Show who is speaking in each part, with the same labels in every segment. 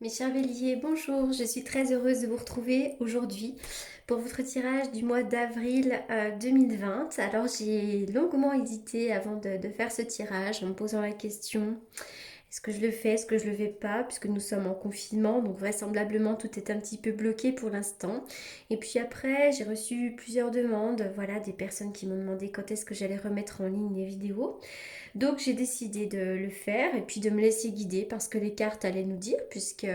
Speaker 1: Mes chers béliers, bonjour, je suis très heureuse de vous retrouver aujourd'hui pour votre tirage du mois d'avril 2020. Alors j'ai longuement hésité avant de faire ce tirage en me posant la question, est-ce que je le fais, est-ce que je le fais pas, puisque nous sommes en confinement, donc vraisemblablement tout est un petit peu bloqué pour l'instant. Et puis après, j'ai reçu plusieurs demandes, voilà, des personnes qui m'ont demandé quand est-ce que j'allais remettre en ligne les vidéos. Donc j'ai décidé de le faire et puis de me laisser guider parce que les cartes allaient nous dire, puisque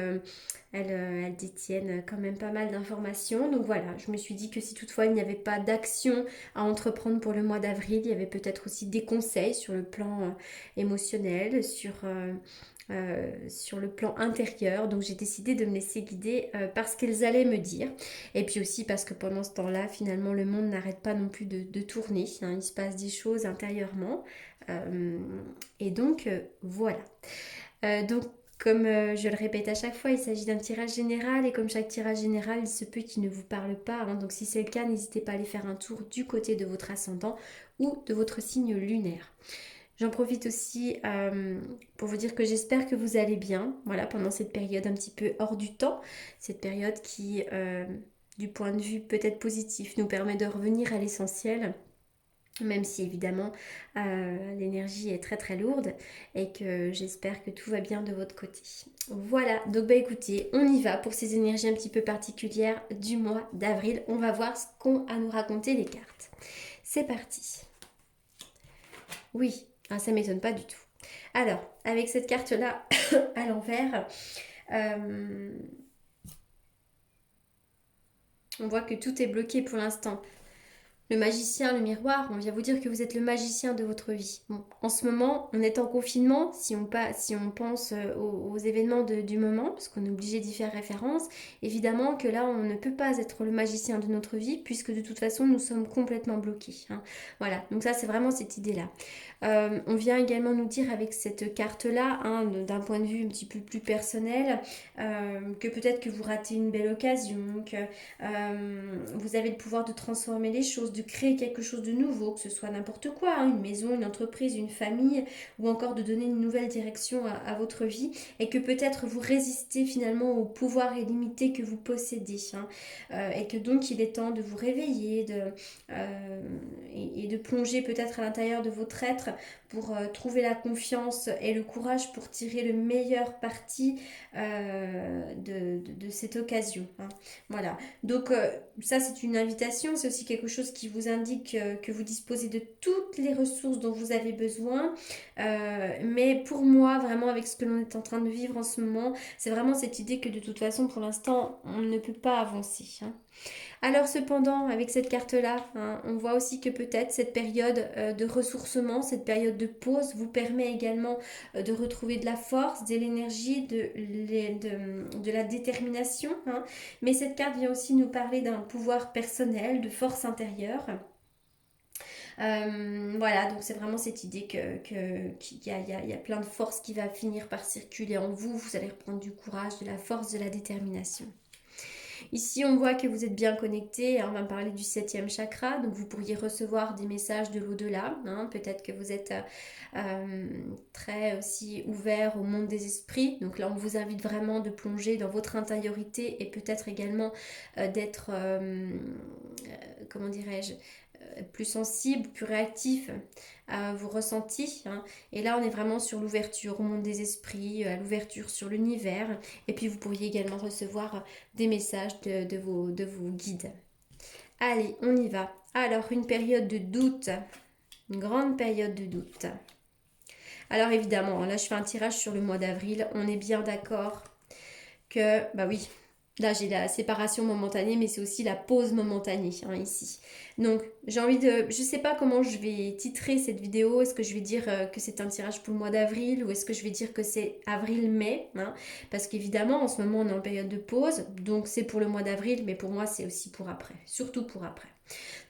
Speaker 1: elles détiennent quand même pas mal d'informations. Donc voilà, je me suis dit que si toutefois il n'y avait pas d'action à entreprendre pour le mois d'avril, il y avait peut-être aussi des conseils sur le plan émotionnel, sur le plan intérieur. Donc j'ai décidé de me laisser guider par ce qu'elles allaient me dire. Et puis aussi parce que pendant ce temps-là, finalement, le monde n'arrête pas non plus de tourner, hein. Il se passe des choses intérieurement. Euh, et donc, voilà. Donc, comme je le répète à chaque fois, il s'agit d'un tirage général et comme chaque tirage général, il se peut qu'il ne vous parle pas, hein. Donc si c'est le cas, n'hésitez pas à aller faire un tour du côté de votre ascendant ou de votre signe lunaire. J'en profite aussi pour vous dire que j'espère que vous allez bien, voilà, pendant cette période un petit peu hors du temps, cette période qui, du point de vue peut-être positif, nous permet de revenir à l'essentiel, même si évidemment l'énergie est très très lourde et que j'espère que tout va bien de votre côté. Voilà, donc bah écoutez, on y va pour ces énergies un petit peu particulières du mois d'avril. On va voir ce qu'ont à nous raconter les cartes. C'est parti. Oui, ah, ça m'étonne pas du tout. Alors, avec cette carte-là à l'envers, euh, on voit que tout est bloqué pour l'instant. Le magicien, le miroir, on vient vous dire que vous êtes le magicien de votre vie. Bon, en ce moment, on est en confinement, si on pense aux événements du moment, parce qu'on est obligé d'y faire référence, évidemment que là, on ne peut pas être le magicien de notre vie, puisque de toute façon, nous sommes complètement bloqués, hein. Voilà, donc ça, c'est vraiment cette idée-là. On vient également nous dire avec cette carte-là, hein, d'un point de vue un petit peu plus personnel, que peut-être que vous ratez une belle occasion, que vous avez le pouvoir de transformer les choses, de créer quelque chose de nouveau, que ce soit n'importe quoi, hein, une maison, une entreprise, une famille, ou encore de donner une nouvelle direction à votre vie, et que peut-être vous résistez finalement au pouvoir illimité que vous possédez, hein, et que donc il est temps de vous réveiller, et de plonger peut-être à l'intérieur de votre être pour trouver la confiance et le courage pour tirer le meilleur parti de cette occasion, hein. Voilà. Donc ça c'est une invitation, c'est aussi quelque chose qui vous indique que vous disposez de toutes les ressources dont vous avez besoin. Mais pour moi, vraiment avec ce que l'on est en train de vivre en ce moment, c'est vraiment cette idée que de toute façon pour l'instant on ne peut pas avancer, hein. Alors cependant, avec cette carte-là, hein, on voit aussi que peut-être cette période de ressourcement, cette période de pause vous permet également de retrouver de la force, de l'énergie, de la détermination, hein. Mais cette carte vient aussi nous parler d'un pouvoir personnel, de force intérieure. Voilà, donc c'est vraiment cette idée qu'il y a plein de force qui va finir par circuler en vous. Vous allez reprendre du courage, de la force, de la détermination. Ici, on voit que vous êtes bien connecté, hein. On va parler du septième chakra, donc vous pourriez recevoir des messages de l'au-delà, hein. Peut-être que vous êtes très aussi ouvert au monde des esprits. Donc là, on vous invite vraiment de plonger dans votre intériorité et peut-être également d'être, comment dirais-je, plus sensible, plus réactif à vos ressentis, hein. Et là, on est vraiment sur l'ouverture au monde des esprits, à l'ouverture sur l'univers. Et puis, vous pourriez également recevoir des messages de vos guides. Allez, on y va. Alors, une période de doute, une grande période de doute. Alors, évidemment, là, je fais un tirage sur le mois d'avril. On est bien d'accord que, bah oui, là j'ai la séparation momentanée, mais c'est aussi la pause momentanée, hein, ici. Donc j'ai envie de... Je sais pas comment je vais titrer cette vidéo. Est-ce que je vais dire que c'est un tirage pour le mois d'avril ou est-ce que je vais dire que c'est avril-mai, hein, parce qu'évidemment en ce moment on est en période de pause, donc c'est pour le mois d'avril, mais pour moi c'est aussi pour après, surtout pour après.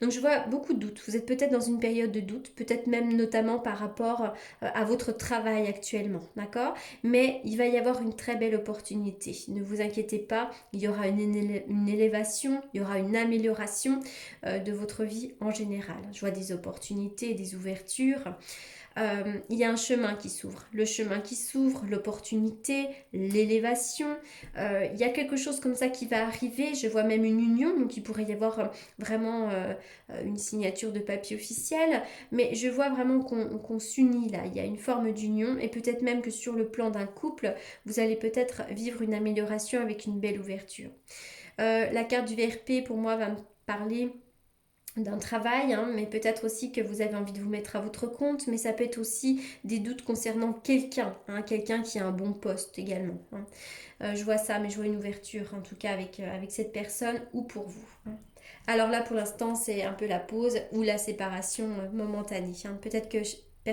Speaker 1: Donc je vois beaucoup de doutes. Vous êtes peut-être dans une période de doute, peut-être même notamment par rapport à votre travail actuellement, d'accord? Mais il va y avoir une très belle opportunité. Ne vous inquiétez pas, il y aura une élévation, il y aura une amélioration de votre vie en général. Je vois des opportunités, des ouvertures. il y a un chemin qui s'ouvre. Le chemin qui s'ouvre, l'opportunité, l'élévation. Il y a quelque chose comme ça qui va arriver. Je vois même une union, donc il pourrait y avoir vraiment une signature de papier officiel. Mais je vois vraiment qu'on s'unit là. Il y a une forme d'union et peut-être même que sur le plan d'un couple, vous allez peut-être vivre une amélioration avec une belle ouverture. La carte du VRP pour moi va me parler d'un travail, hein, mais peut-être aussi que vous avez envie de vous mettre à votre compte, mais ça peut être aussi des doutes concernant quelqu'un, hein, quelqu'un qui a un bon poste également. Hein. Je vois ça, mais je vois une ouverture en tout cas avec cette personne ou pour vous. Hein. Alors là, pour l'instant, c'est un peu la pause ou la séparation momentanée. Hein. Peut-être que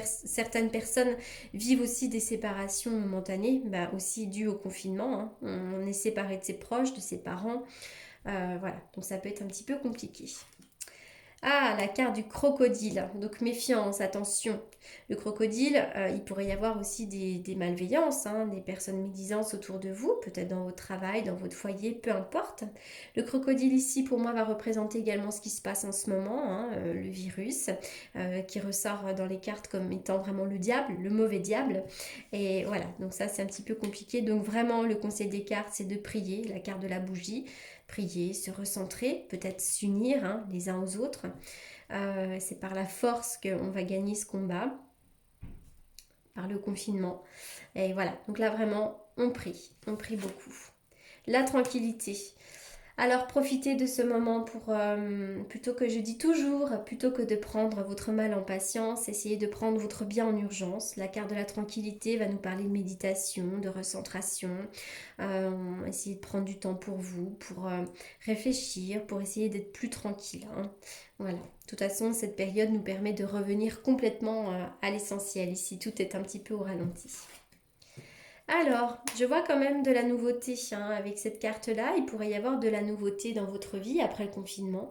Speaker 1: certaines personnes vivent aussi des séparations momentanées, bah, aussi dues au confinement. Hein. On est séparé de ses proches, de ses parents. Voilà, donc ça peut être un petit peu compliqué. Ah, la carte du crocodile. Donc méfiance, attention. Le crocodile, il pourrait y avoir aussi des malveillances, hein, des personnes médisantes autour de vous, peut-être dans votre travail, dans votre foyer, peu importe. Le crocodile ici, pour moi, va représenter également ce qui se passe en ce moment, hein, le virus, qui ressort dans les cartes comme étant vraiment le diable, le mauvais diable. Et voilà, donc ça c'est un petit peu compliqué. Donc vraiment, le conseil des cartes, c'est de prier, la carte de la bougie. Prier, se recentrer, peut-être s'unir hein, les uns aux autres. C'est par la force qu'on va gagner ce combat, par le confinement. Et voilà, donc là vraiment, on prie beaucoup. La tranquillité. Alors profitez de ce moment pour, plutôt que je dis toujours, plutôt que de prendre votre mal en patience, essayez de prendre votre bien en urgence. La carte de la tranquillité va nous parler de méditation, de recentration. Essayez de prendre du temps pour vous, pour réfléchir, pour essayer d'être plus tranquille. Hein. Voilà. De toute façon, cette période nous permet de revenir complètement à l'essentiel. Ici, tout est un petit peu au ralenti. Alors, je vois quand même de la nouveauté hein, avec cette carte-là. Il pourrait y avoir de la nouveauté dans votre vie après le confinement.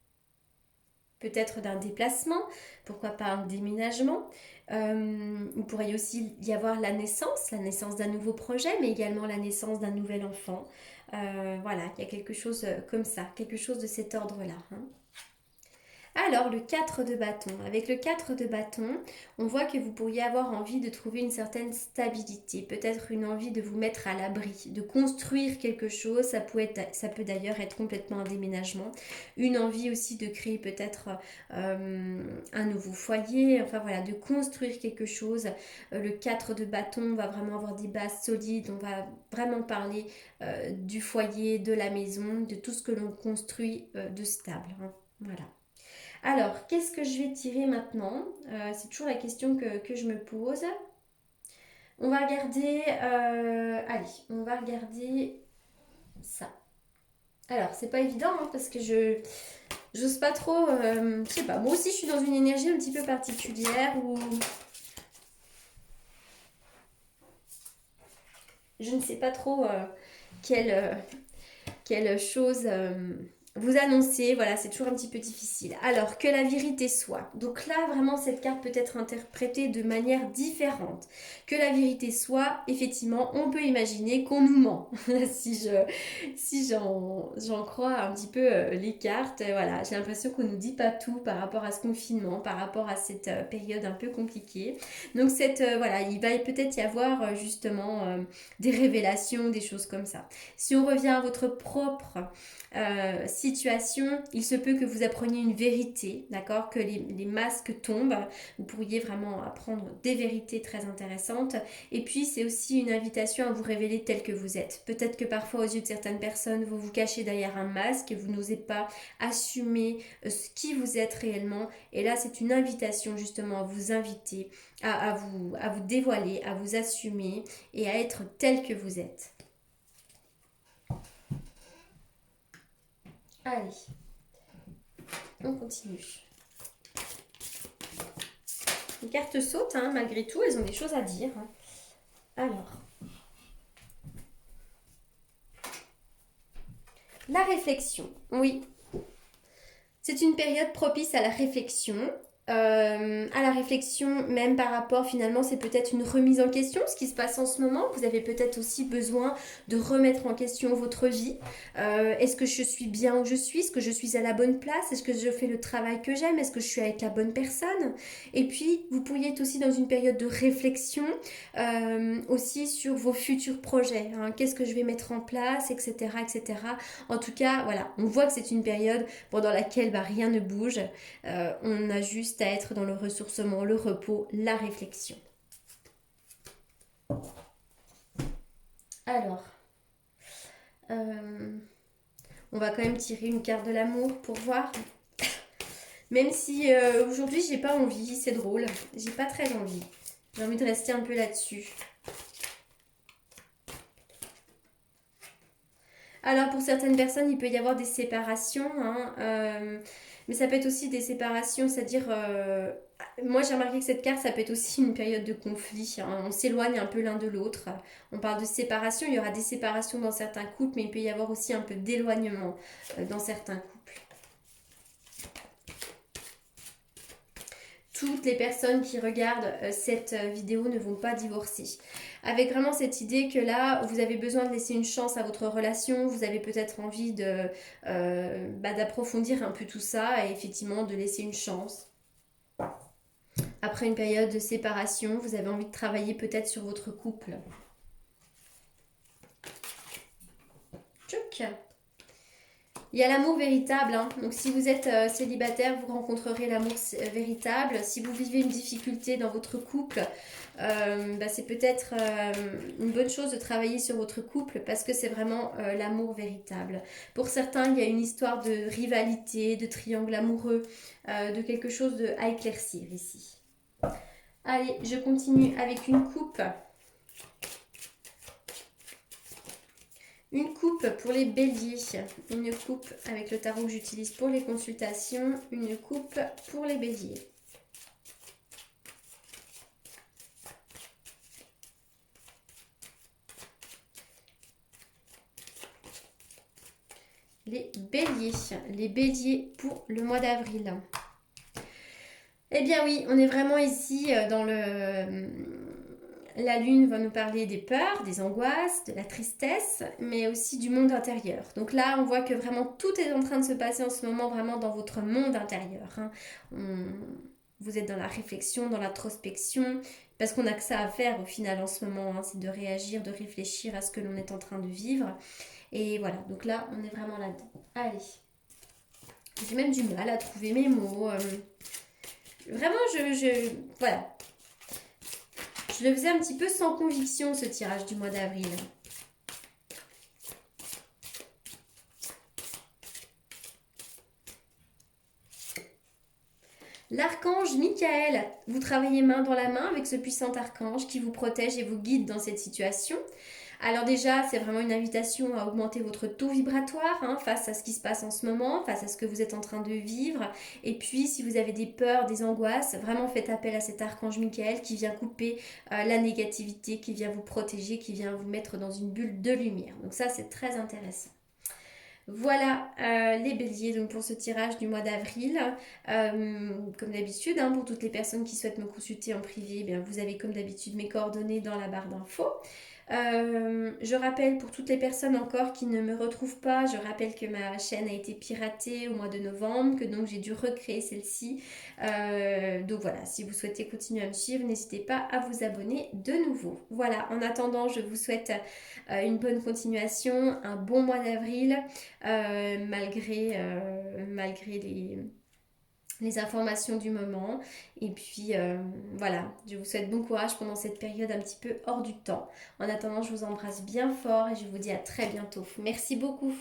Speaker 1: Peut-être d'un déplacement, pourquoi pas un déménagement. Il pourrait aussi y avoir la naissance d'un nouveau projet, mais également la naissance d'un nouvel enfant. Voilà, il y a quelque chose comme ça, quelque chose de cet ordre-là. Hein. Alors, le 4 de bâton. Avec le 4 de bâton, on voit que vous pourriez avoir envie de trouver une certaine stabilité, peut-être une envie de vous mettre à l'abri, de construire quelque chose. Ça peut d'ailleurs être complètement un déménagement. Une envie aussi de créer peut-être un nouveau foyer, enfin voilà, de construire quelque chose. Le 4 de bâton va vraiment avoir des bases solides. On va vraiment parler du foyer, de la maison, de tout ce que l'on construit de stable. Hein. Voilà. Alors, qu'est-ce que je vais tirer maintenant? C'est toujours la question que je me pose. On va regarder... allez, on va regarder ça. Alors, c'est pas évident hein, parce que j'ose pas trop... je sais pas, moi aussi je suis dans une énergie un petit peu particulière où... Je ne sais pas trop quelle chose... vous annoncer, voilà, c'est toujours un petit peu difficile. Alors, que la vérité soit. Donc là, vraiment, cette carte peut être interprétée de manière différente. Que la vérité soit, effectivement, on peut imaginer qu'on nous ment. si j'en crois un petit peu les cartes, voilà, j'ai l'impression qu'on nous dit pas tout par rapport à ce confinement, par rapport à cette période un peu compliquée. Donc voilà, il va peut-être y avoir justement des révélations, des choses comme ça. Si on revient à votre propre situation, il se peut que vous appreniez une vérité, d'accord, que les masques tombent, vous pourriez vraiment apprendre des vérités très intéressantes, et puis c'est aussi une invitation à vous révéler tel que vous êtes. Peut-être que parfois aux yeux de certaines personnes, vous vous cachez derrière un masque, et vous n'osez pas assumer ce qui vous êtes réellement, et là c'est une invitation justement à vous inviter, à vous dévoiler, à vous assumer, et à être tel que vous êtes. Allez, on continue. Les cartes sautent, hein, malgré tout, elles ont des choses à dire. Alors, la réflexion, oui. C'est une période propice à la réflexion. à la réflexion, même par rapport finalement, c'est peut-être une remise en question, ce qui se passe en ce moment. Vous avez peut-être aussi besoin de remettre en question votre vie. Est-ce que je suis bien où je suis? Est-ce que je suis à la bonne place? Est-ce que je fais le travail que j'aime? Est-ce que je suis avec la bonne personne? Et puis, vous pourriez être aussi dans une période de réflexion aussi sur vos futurs projets, hein. Qu'est-ce que je vais mettre en place, etc., etc. En tout cas, voilà, on voit que c'est une période pendant laquelle rien ne bouge. On a juste à être dans le ressourcement, le repos, la réflexion. Alors, euh, on va quand même tirer une carte de l'amour pour voir. Même si aujourd'hui j'ai pas envie, c'est drôle, j'ai pas très envie. J'ai envie de rester un peu là-dessus. Alors pour certaines personnes, il peut y avoir des séparations, hein, mais ça peut être aussi des séparations, c'est-à-dire, moi j'ai remarqué que cette carte, ça peut être aussi une période de conflit, hein. On s'éloigne un peu l'un de l'autre. On parle de séparation, il y aura des séparations dans certains couples, mais il peut y avoir aussi un peu d'éloignement dans certains couples. Toutes les personnes qui regardent cette vidéo ne vont pas divorcer. Avec vraiment cette idée que là, vous avez besoin de laisser une chance à votre relation, vous avez peut-être envie d'approfondir un peu tout ça et effectivement de laisser une chance. Après une période de séparation, vous avez envie de travailler peut-être sur votre couple. Tchouk. Il y a l'amour véritable, hein. Donc si vous êtes célibataire, vous rencontrerez l'amour véritable. Si vous vivez une difficulté dans votre couple, c'est peut-être une bonne chose de travailler sur votre couple parce que c'est vraiment l'amour véritable. Pour certains, il y a une histoire de rivalité, de triangle amoureux, de quelque chose à éclaircir ici. Allez, je continue avec une coupe. Une coupe pour les béliers, une coupe avec le tarot que j'utilise pour les consultations, une coupe pour les béliers. Les béliers pour le mois d'avril. Eh bien oui, on est vraiment ici dans le... La lune va nous parler des peurs, des angoisses, de la tristesse, mais aussi du monde intérieur. Donc là, on voit que vraiment tout est en train de se passer en ce moment, vraiment dans votre monde intérieur, hein. Vous êtes dans la réflexion, dans l'introspection, parce qu'on n'a que ça à faire au final en ce moment, hein, c'est de réagir, de réfléchir à ce que l'on est en train de vivre. Et voilà, donc là, on est vraiment là-dedans. Allez. J'ai même du mal à trouver mes mots. Vraiment, voilà. Je le faisais un petit peu sans conviction, ce tirage du mois d'avril. L'archange Michael, vous travaillez main dans la main avec ce puissant archange qui vous protège et vous guide dans cette situation. Alors déjà, c'est vraiment une invitation à augmenter votre taux vibratoire, hein, face à ce qui se passe en ce moment, face à ce que vous êtes en train de vivre. Et puis, si vous avez des peurs, des angoisses, vraiment faites appel à cet archange Michael qui vient couper la négativité, qui vient vous protéger, qui vient vous mettre dans une bulle de lumière. Donc ça, c'est très intéressant. Voilà les béliers donc pour ce tirage du mois d'avril. Comme d'habitude, hein, pour toutes les personnes qui souhaitent me consulter en privé, bien, vous avez comme d'habitude mes coordonnées dans la barre d'infos. Je rappelle pour toutes les personnes encore qui ne me retrouvent pas, je rappelle que ma chaîne a été piratée au mois de novembre, que donc j'ai dû recréer celle-ci. Donc voilà, si vous souhaitez continuer à me suivre, n'hésitez pas à vous abonner de nouveau. Voilà, en attendant, je vous souhaite une bonne continuation, un bon mois d'avril, malgré les informations du moment. Et puis voilà, je vous souhaite bon courage pendant cette période un petit peu hors du temps. En attendant, je vous embrasse bien fort et je vous dis à très bientôt. Merci beaucoup.